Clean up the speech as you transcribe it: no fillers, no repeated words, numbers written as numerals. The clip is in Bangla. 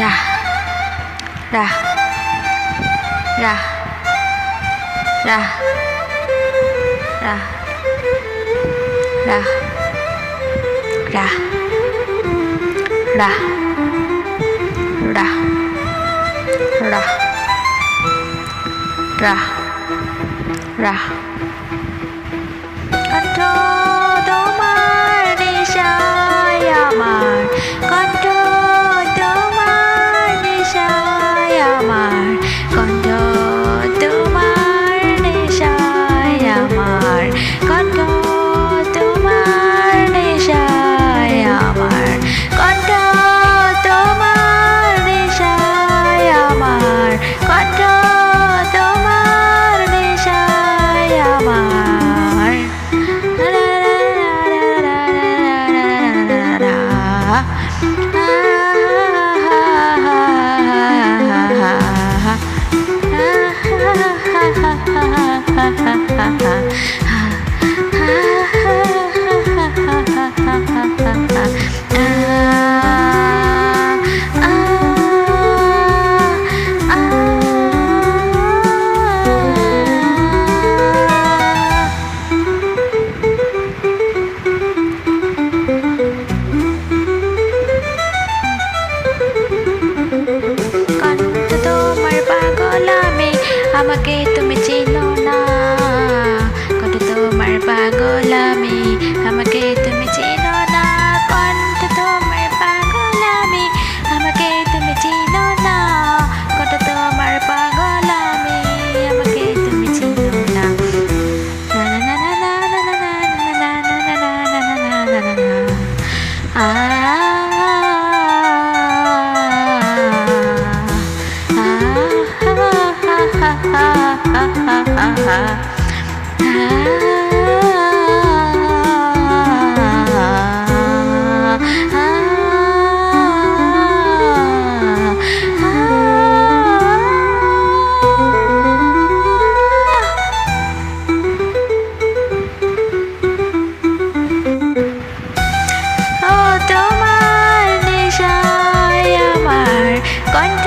ra ra ra ra ra ra ra ra ra ra ra ra কণ্ঠ তোমার নেশায় আমার কণ্ঠ তোমার নেশায় আমার কণ্ঠ তোমার নেশায় আমার কণ্ঠ তোমার নেশায় আমার কণ্ঠ তোমার নেশায় আমার কণ্ঠ তোমার নেশায় আমার আমাকে তুমি চিনো না কণ্ঠ তোমার পাগলামি আমাকে তুমি চিনো না কণ্ঠ তোমার পাগলামি আমাকে তুমি চিনো না কণ্ঠ তোমার পাগলামি আমাকে তুমি চিনো না তোমার নেশায় আমার কণ্ঠ